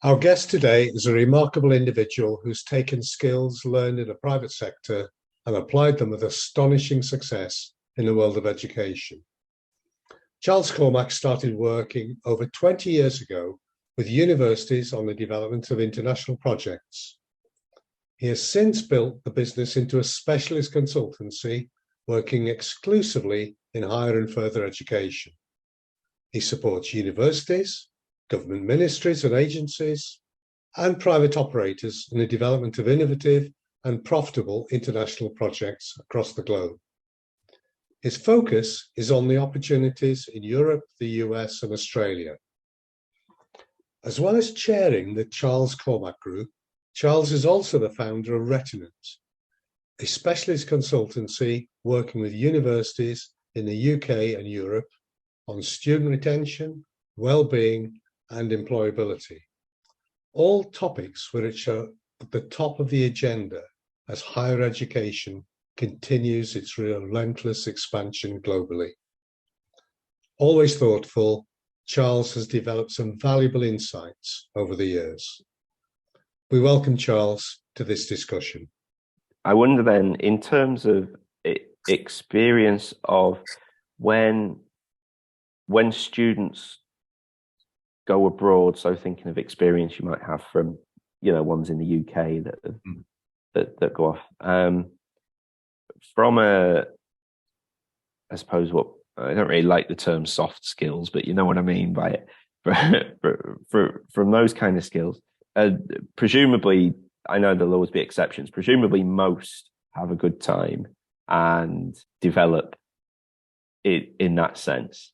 Our guest today is a remarkable individual who's taken skills learned in the private sector and applied them with astonishing success in the world of education. Charles Cormack started working over 20 years ago with universities on the development of international projects. He has since built the business into a specialist consultancy working exclusively in higher and further education. He supports universities, government ministries and agencies, and private operators in the development of innovative and profitable international projects across the globe. His focus is on the opportunities in Europe, the US, and Australia. As well as chairing the Charles Cormack Group, Charles is also the founder of Retinant, a specialist consultancy working with universities in the UK and Europe on student retention, well-being, and employability. All topics which are at the top of the agenda as higher education continues its relentless expansion globally. Always thoughtful, Charles has developed some valuable insights over the years. We welcome Charles to this discussion. I wonder then, in terms of experience of when students go abroad, so thinking of experience you might have from, ones in the UK that go off, from I suppose what, I don't really like the term soft skills, but you know what I mean by it. From those kind of skills, presumably, I know there'll always be exceptions, presumably most have a good time and develop it in that sense.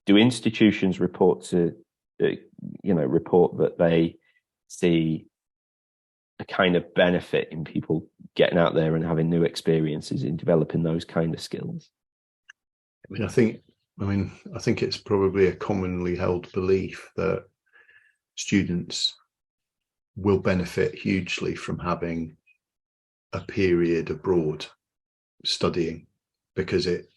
Do institutions report that they see a kind of benefit in people getting out there and having new experiences in developing those kind of skills? I think it's probably a commonly held belief that students will benefit hugely from having a period abroad studying, because it's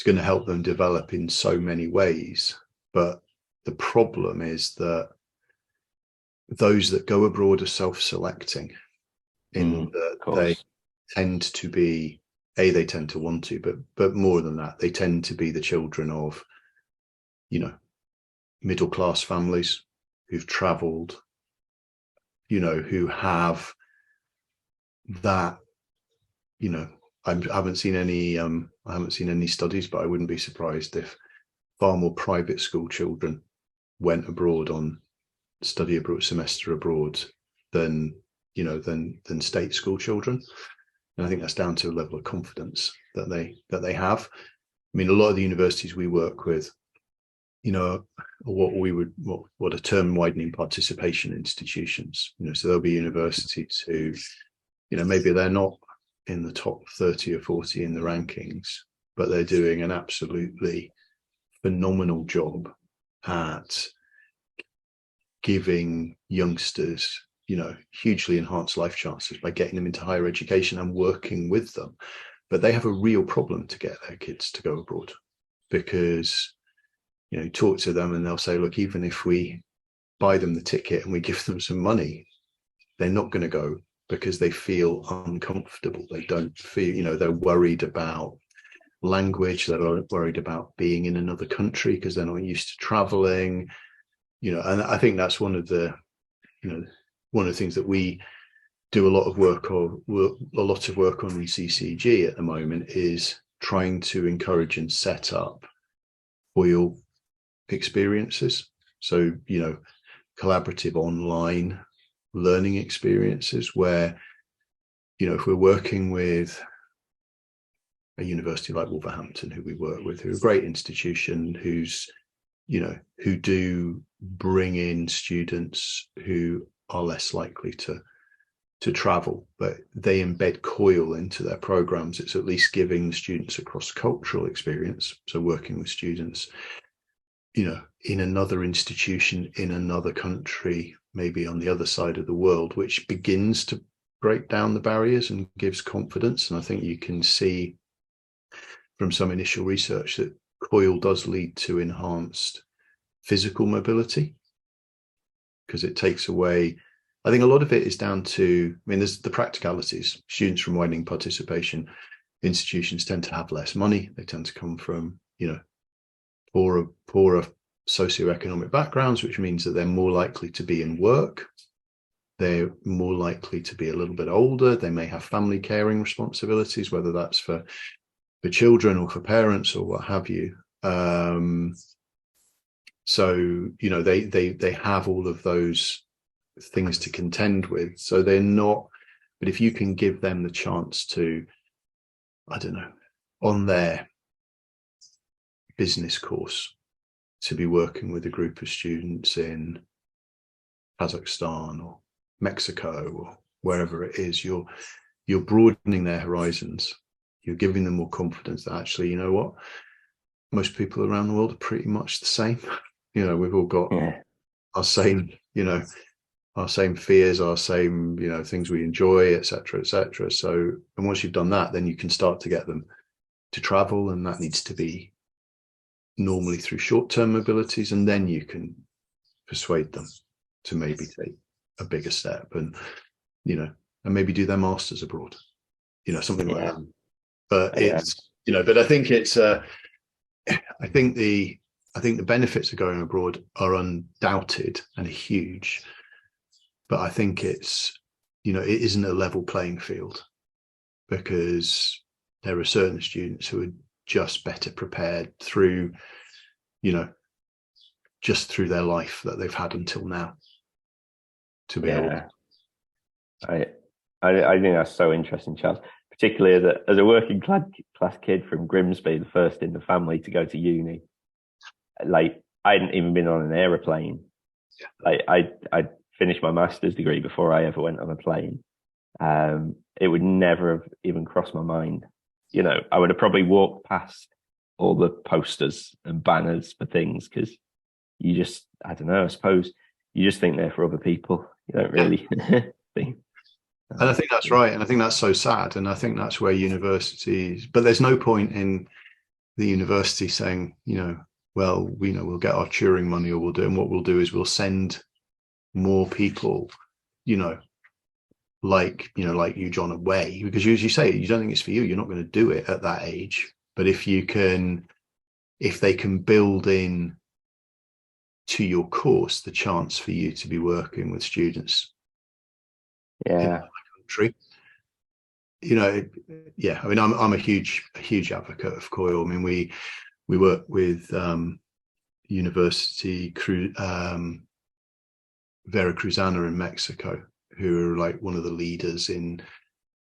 going to help them develop in so many ways. But the problem is that those that go abroad are self-selecting in that they tend to be, they tend to want to, but more than that, they tend to be the children of, middle-class families who've traveled, who have that, I haven't seen any studies, but I wouldn't be surprised if far more private school children went abroad on study abroad, semester abroad than state school children. And I think that's down to a level of confidence that they have. I mean, a lot of the universities we work with, what are term widening participation institutions. So there'll be universities who, maybe they're not in the top 30 or 40 in the rankings, but they're doing an absolutely phenomenal job at giving youngsters, hugely enhanced life chances by getting them into higher education and working with them. But they have a real problem to get their kids to go abroad, because, talk to them and they'll say, look, even if we buy them the ticket and we give them some money, they're not going to go because they feel uncomfortable. They don't feel, they're worried about language, they're worried about being in another country because they're not used to traveling, and I think that's one of the things that we do a lot of work on in CCG at the moment, is trying to encourage and set up foil experiences. So, collaborative online learning experiences where, if we're working with a university like Wolverhampton, who we work with, who are a great institution, who do bring in students who are less likely to travel, but they embed COIL into their programs. It's at least giving students a cross-cultural experience. So working with students, in another institution, in another country, maybe on the other side of the world, which begins to break down the barriers and gives confidence. And I think you can see from some initial research that COIL does lead to enhanced physical mobility. because it takes away. I think a lot of it is down to, I mean, there's the practicalities. Students from widening participation institutions tend to have less money. They tend to come from, poorer socioeconomic backgrounds, which means that they're more likely to be in work. They're more likely to be a little bit older. They may have family caring responsibilities, whether that's for children or for parents or what have you. So, they have all of those things to contend with. So they're not, but if you can give them the chance to, I don't know, on their business course, to be working with a group of students in Kazakhstan or Mexico or wherever it is, you're broadening their horizons. You're giving them more confidence that actually, you know what, most people around the world are pretty much the same. We've all got our same, our same fears, our same, things we enjoy, etc., etc. So, and once you've done that, then you can start to get them to travel, and that needs to be normally through short-term mobilities, and then you can persuade them to maybe take a bigger step and and maybe do their masters abroad, something like that. But it's but I think it's I think the benefits of going abroad are undoubted and huge, but I think it's it isn't a level playing field, because there are certain students who are just better prepared through, just through their life that they've had until now to be able to. I think that's so interesting, Charles, particularly as a working class kid from Grimsby, the first in the family to go to uni. Like, I hadn't even been on an aeroplane. Like, I finished my master's degree before I ever went on a plane. It would never have even crossed my mind. I would have probably walked past all the posters and banners for things, because you just, I don't know, I suppose you just think they're for other people. You don't really think. And I think that's right. And I think that's so sad. And I think that's where universities, but there's no point in the university saying, well, we'll get our Turing money, or we'll do, and what we'll do is we'll send more people, like you, John, away, because as you say, you don't think it's for you. You're not going to do it at that age. But if they can build in to your course the chance for you to be working with students in the country, I mean, I'm a huge advocate of COIL. I mean, we work with University Veracruzana in Mexico, who are like one of the leaders in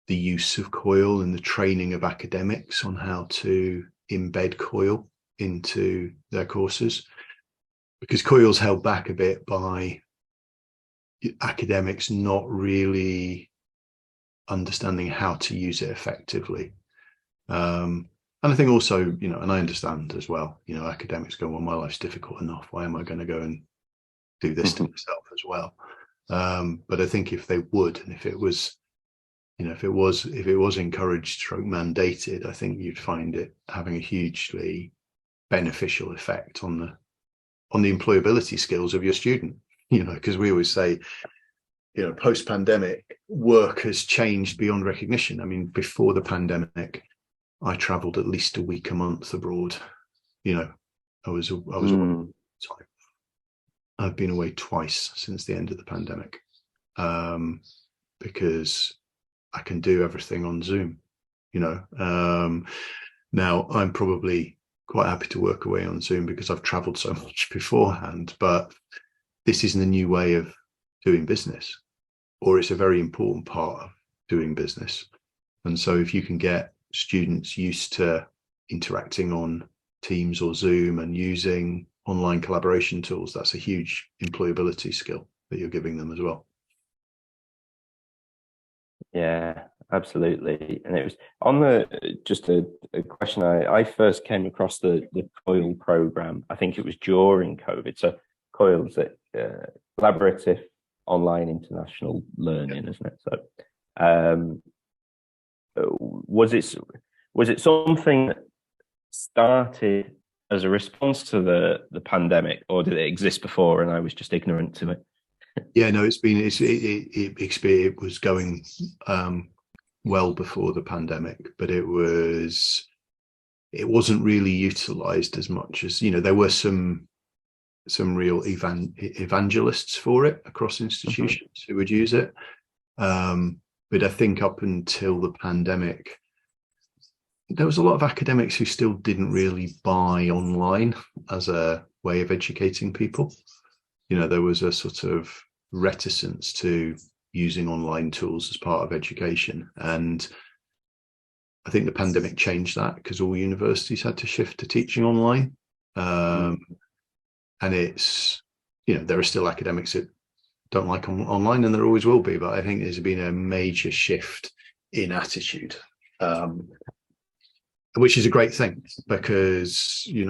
the use of COIL and the training of academics on how to embed COIL into their courses, because COIL's held back a bit by academics not really understanding how to use it effectively. And I think also, and I understand as well, academics go, well, my life's difficult enough. Why am I going to go and do this to myself as well? But I think if they would, and if it was encouraged stroke mandated, I think you'd find it having a hugely beneficial effect on the employability skills of your student, because we always say, post-pandemic, work has changed beyond recognition. I mean, before the pandemic, I traveled at least a week a month abroad. I was away time. I've been away twice since the end of the pandemic, because I can do everything on Zoom. Now I'm probably quite happy to work away on Zoom because I've traveled so much beforehand, but this isn't a new way of doing business, or it's a very important part of doing business. And so if you can get students used to interacting on Teams or Zoom and using online collaboration tools, that's a huge employability skill that you're giving them as well. Yeah, absolutely. And it was on just a question. I first came across the COIL program. I think it was during COVID. So COIL is collaborative online international learning, isn't it? So was it something that started as a response to the pandemic, or did it exist before and I was just ignorant to it? Yeah, no, it was going well before the pandemic, but it wasn't really utilized as much as, there were some real evangelists for it across institutions who would use it. But I think up until the pandemic, there was a lot of academics who still didn't really buy online as a way of educating people. There was a sort of reticence to using online tools as part of education. And I think the pandemic changed that, because all universities had to shift to teaching online. And it's, there are still academics that don't like online, and there always will be, but I think there's been a major shift in attitude, which is a great thing, because we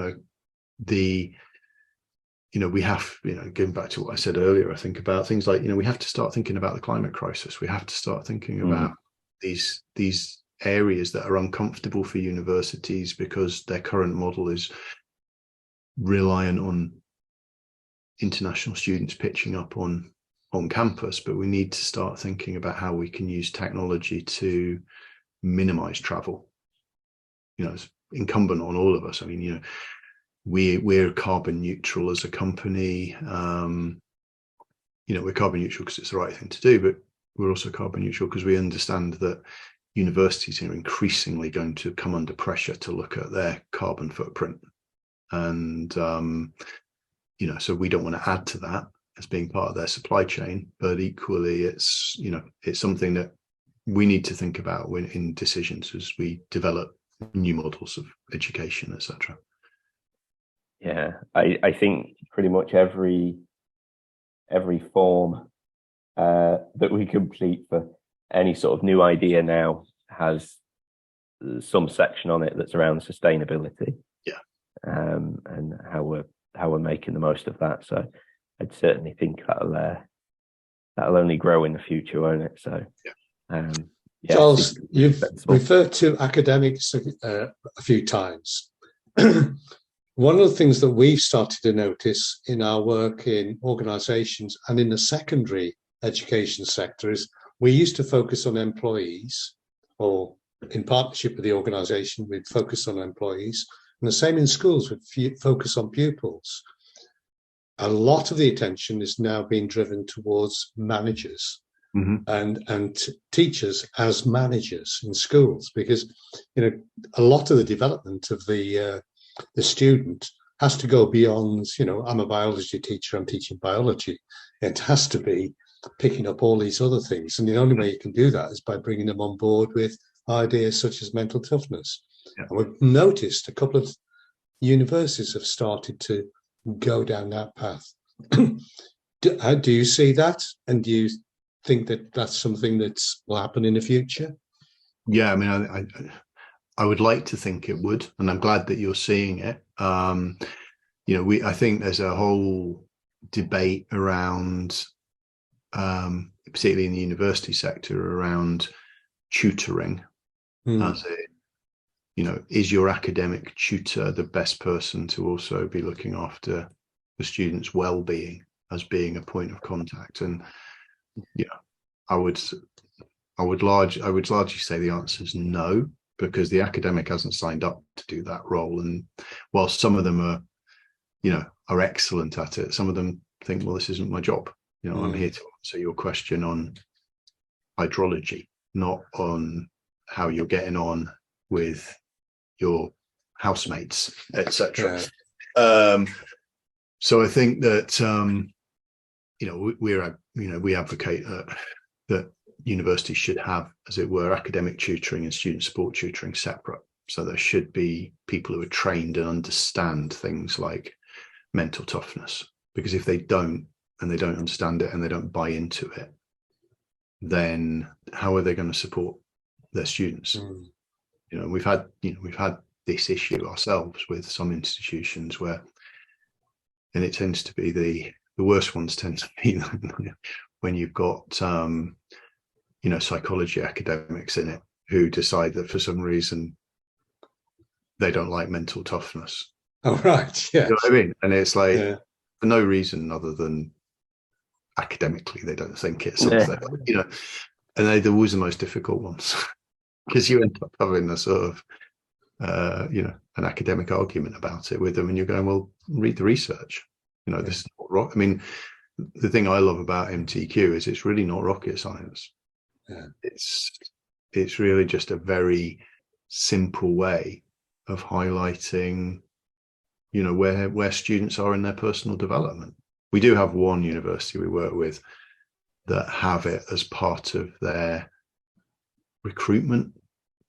have, going back to what I said earlier, I think about things like, we have to start thinking about the climate crisis. We have to start thinking about these areas that are uncomfortable for universities because their current model is reliant on international students pitching up on campus, but we need to start thinking about how we can use technology to minimize travel. It's incumbent on all of us. I mean, we're carbon neutral as a company. We're carbon neutral because it's the right thing to do, but we're also carbon neutral because we understand that universities are increasingly going to come under pressure to look at their carbon footprint. And, so we don't want to add to that as being part of their supply chain, but equally it's something that we need to think about in decisions as we develop new models of education, etc. Yeah, I think pretty much every form that we complete for any sort of new idea now has some section on it that's around sustainability. Yeah. And how we're making the most of that. So I'd certainly think that'll only grow in the future, won't it? So yeah. Charles, you've referred to academics a few times. One of the things that we've started to notice in our work in organisations and in the secondary education sector is we used to focus on employees, or in partnership with the organisation, we'd focus on employees. And the same in schools, we'd focus on pupils. A lot of the attention is now being driven towards managers and teachers as managers in schools, because a lot of the development of the student has to go beyond, I'm a biology teacher, I'm teaching biology. It has to be picking up all these other things. And the only way you can do that is by bringing them on board with ideas such as mental toughness. Yeah. And we've noticed a couple of universities have started to go down that path. Do you see that? And do you think that that's something that will happen in the future? Yeah, I mean, I would like to think it would, and I'm glad that you're seeing it. I think there's a whole debate around, particularly in the university sector, around tutoring. As it, is your academic tutor the best person to also be looking after the student's well-being as being a point of contact? And I would largely say the answer is no, because the academic hasn't signed up to do that role. And while some of them are excellent at it, some of them think, well, this isn't my job. I'm here to answer your question on hydrology, not on how you're getting on with your housemates, etc. Yeah. So I think that we advocate that universities should have, as it were, academic tutoring and student support tutoring separate. So there should be people who are trained and understand things like mental toughness, because if they don't, and they don't understand it and they don't buy into it, then how are they going to support their students? We've had this issue ourselves with some institutions where, and it tends to be the worst ones tend to be when you've got psychology academics in it who decide that for some reason they don't like mental toughness. Oh, right. Yeah. You know what I mean? And it's like, for no reason other than academically they don't think it, sort of thing, you know, and they're always the most difficult ones because you end up having a sort of you know, an academic argument about it with them, and you're going, well, read the research, you know, this is not rock. I mean, the thing I love about MTQ is it's really not rocket science. It's really just a very simple way of highlighting, you know, where students are in their personal development. We do have one university we work with that have it as part of their recruitment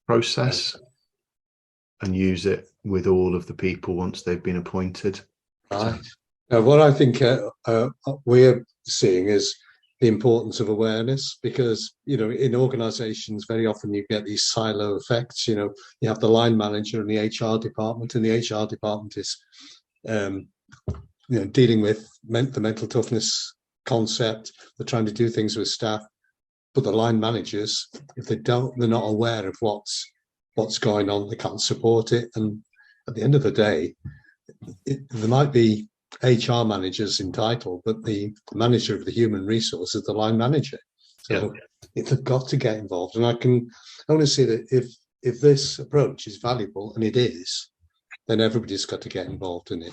process and use it with all of the people once they've been appointed. Right. Now, what I think we're seeing is the importance of awareness, because, you know, in organizations, very often you get these silo effects. You know, you have the line manager and the HR department, and the HR department is, you know, dealing with the mental toughness concept. They're trying to do things with staff, but the line managers, if they're not aware of what's going on, they can't support it. And at the end of the day, there might be HR managers in title, but the manager of the human resource is the line manager. So they've got to get involved. And I only see that if this approach is valuable, and it is, then everybody's got to get involved in it.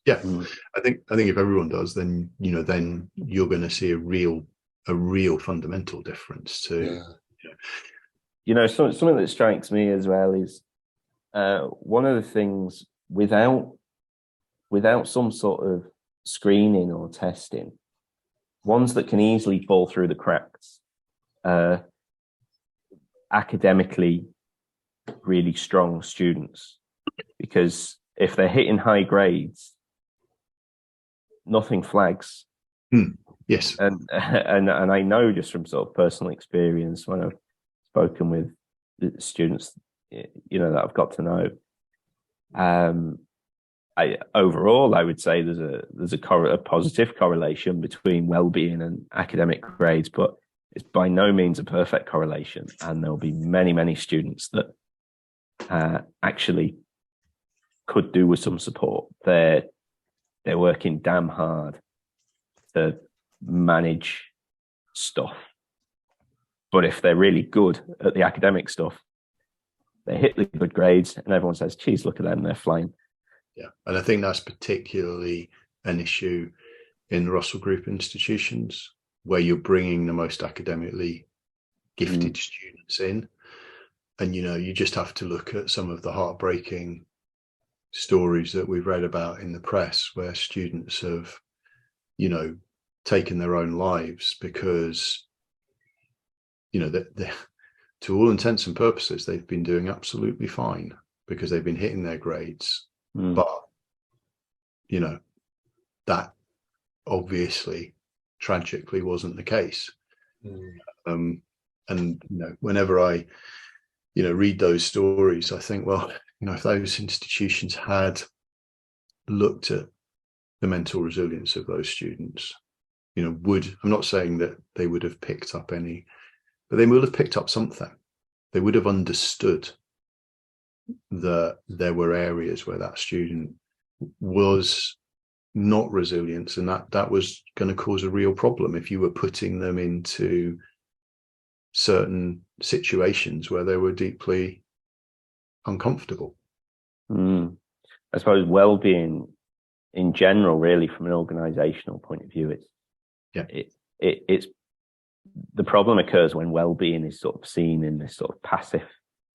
Yeah, I think if everyone does, then, you know, then you're going to see a real fundamental difference to. You know, something that strikes me as well is one of the things, without some sort of screening or testing, ones that can easily fall through the cracks, academically really strong students, because if they're hitting high grades, nothing flags. Yes. And I know just from sort of personal experience, when I've spoken with the students, you know, that I've got to know, overall, I would say there's a positive correlation between well-being and academic grades, but it's by no means a perfect correlation. And there'll be many students that actually could do with some support. They're working damn hard to manage stuff, but if they're really good at the academic stuff, they hit the good grades, and everyone says, "Geez, look at them, they're flying." Yeah, and I think that's particularly an issue in the Russell Group institutions, where you're bringing the most academically gifted students in. And, you know, you just have to look at some of the heartbreaking stories that we've read about in the press, where students have, you know, taken their own lives because, you know, that to all intents and purposes, they've been doing absolutely fine because they've been hitting their grades. But, you know, that obviously tragically wasn't the case. And, you know, whenever I, you know, read those stories, I think, well, you know, if those institutions had looked at the mental resilience of those students, you know, I'm not saying that they would have picked up any, but they would have picked up something. They would have understood that there were areas where that student was not resilient, and that was going to cause a real problem if you were putting them into certain situations where they were deeply uncomfortable. I suppose well-being in general, really, from an organizational point of view, it's the problem occurs when well-being is sort of seen in this sort of passive,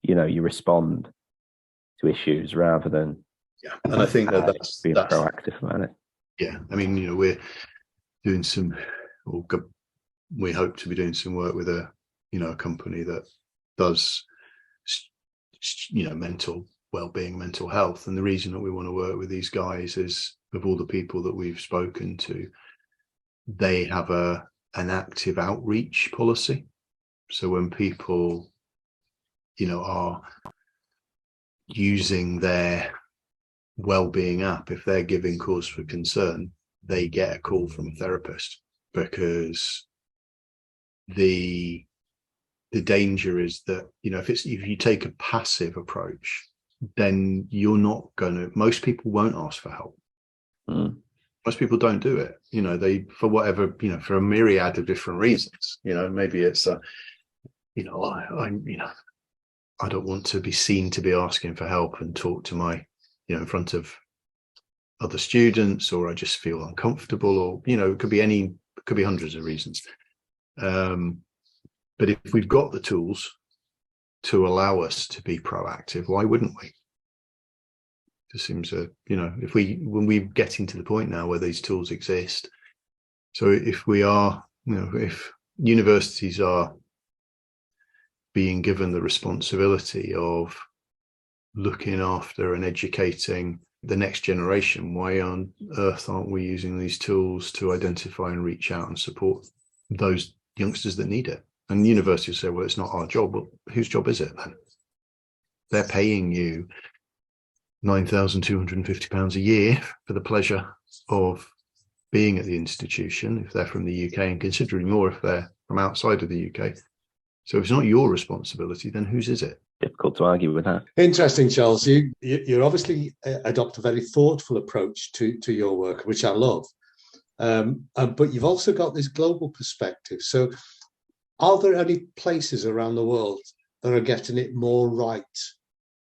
you know, you respond to issues rather than and I think that's being proactive about it. Yeah, I mean, you know, we're doing we hope to be doing some work with a company that does, you know, mental well-being, mental health, and the reason that we want to work with these guys is, of all the people that we've spoken to, they have an active outreach policy. So when people, you know, are using their well-being app, if they're giving cause for concern, they get a call from a therapist, because the danger is that, you know, if you take a passive approach, then you're not going to, most people won't ask for help. Most people don't do it. They, for whatever, for a myriad of different reasons. Maybe it's I don't want to be seen to be asking for help and talk to my, in front of other students, or I just feel uncomfortable, or, it could be hundreds of reasons. But if we've got the tools to allow us to be proactive, why wouldn't we? It seems when we're getting to the point now where these tools exist. So if we are, if universities are being given the responsibility of looking after and educating the next generation, why on earth aren't we using these tools to identify and reach out and support those youngsters that need it? And universities say, well, it's not our job. Well, whose job is it then? They're paying you £9,250 a year for the pleasure of being at the institution, if they're from the UK, and considerably more if they're from outside of the UK. So if it's not your responsibility, then whose is it? Difficult to argue with that. Interesting, Charles. You obviously adopt a very thoughtful approach to your work, which I love. But you've also got this global perspective. So are there any places around the world that are getting it more right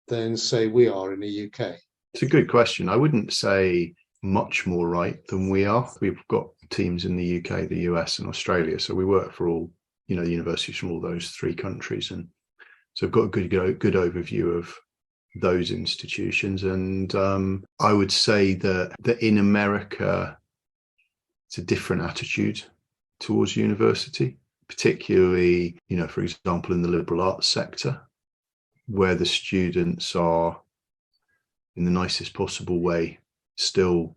than, say, we are in the UK? It's a good question. I wouldn't say much more right than we are. We've got teams in the UK, the US, and Australia. So we work for all, universities from all those three countries. And so I've got a good overview of those institutions. And I would say that in America, it's a different attitude towards university, particularly, for example, in the liberal arts sector, where the students are, in the nicest possible way, still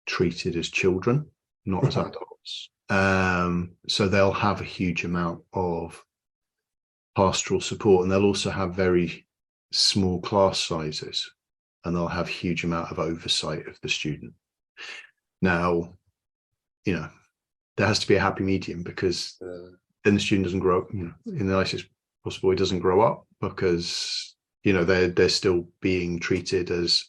treated as children, not as adults. So they'll have a huge amount of pastoral support, and they'll also have very small class sizes, and they'll have huge amount of oversight of the student. Now, there has to be a happy medium, because then the student doesn't grow up, in the nicest possible way, doesn't grow up, because they're still being treated as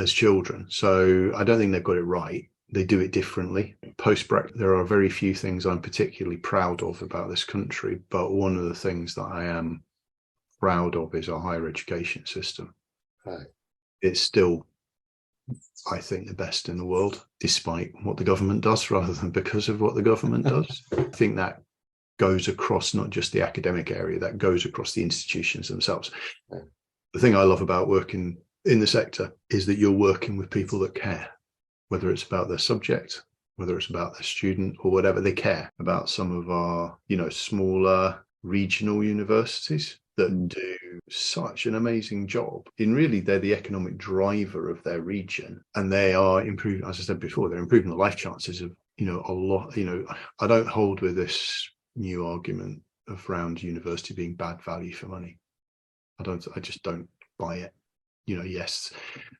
children. So I don't think they've got it right. They do it differently. Post-Brexit, there are very few things I'm particularly proud of about this country, but one of the things that I am proud of is our higher education system. Right. It's still, I think, the best in the world, despite what the government does, rather than because of what the government does. I think that goes across not just the academic area, that goes across the institutions themselves. Right. The thing I love about working in the sector is that you're working with people that care, whether it's about their subject, whether it's about their student, or whatever. They care about some of our, smaller regional universities that do such an amazing job. Really, they're the economic driver of their region, and they are improving, as I said before, they're improving the life chances of, a lot. I don't hold with this new argument around university being bad value for money. I just don't buy it. Yes,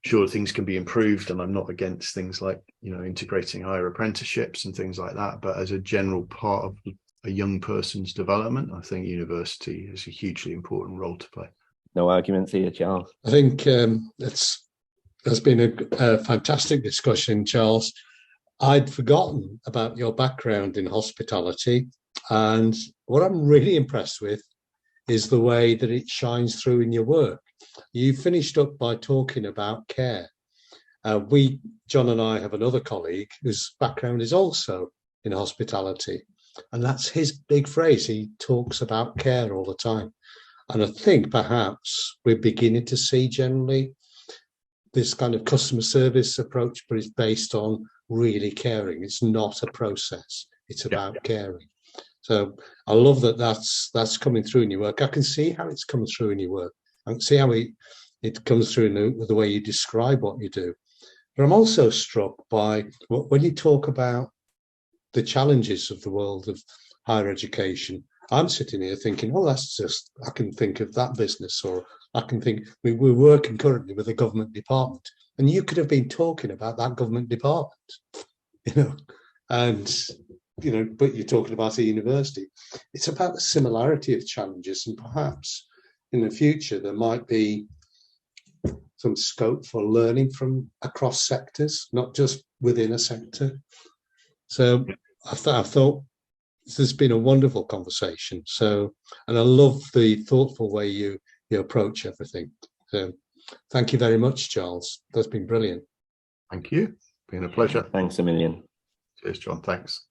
sure, things can be improved, and I'm not against things like, integrating higher apprenticeships and things like that. But as a general part of a young person's development, I think university has a hugely important role to play. No arguments here, Charles. I think that's been a fantastic discussion, Charles. I'd forgotten about your background in hospitality, and what I'm really impressed with is the way that it shines through in your work. You finished up by talking about care. John and I have another colleague whose background is also in hospitality, and that's his big phrase. He talks about care all the time. And I think perhaps we're beginning to see generally this kind of customer service approach, but it's based on really caring. It's not a process. It's about caring. So I love that that's coming through in your work. I can see how it's come through in your work. I can see how it comes through in the way you describe what you do. But I'm also struck by when you talk about the challenges of the world of higher education. I'm sitting here thinking, I can think of that business, or I can think, we're working currently with a government department, and you could have been talking about that government department, but you're talking about a university. It's about the similarity of challenges, and perhaps in the future there might be some scope for learning from across sectors, not just within a sector. So I thought this has been a wonderful conversation. So, and I love the thoughtful way you approach everything. So thank you very much, Charles. That's been brilliant. Thank you. Been a pleasure. Thanks a million. Cheers, John. Thanks.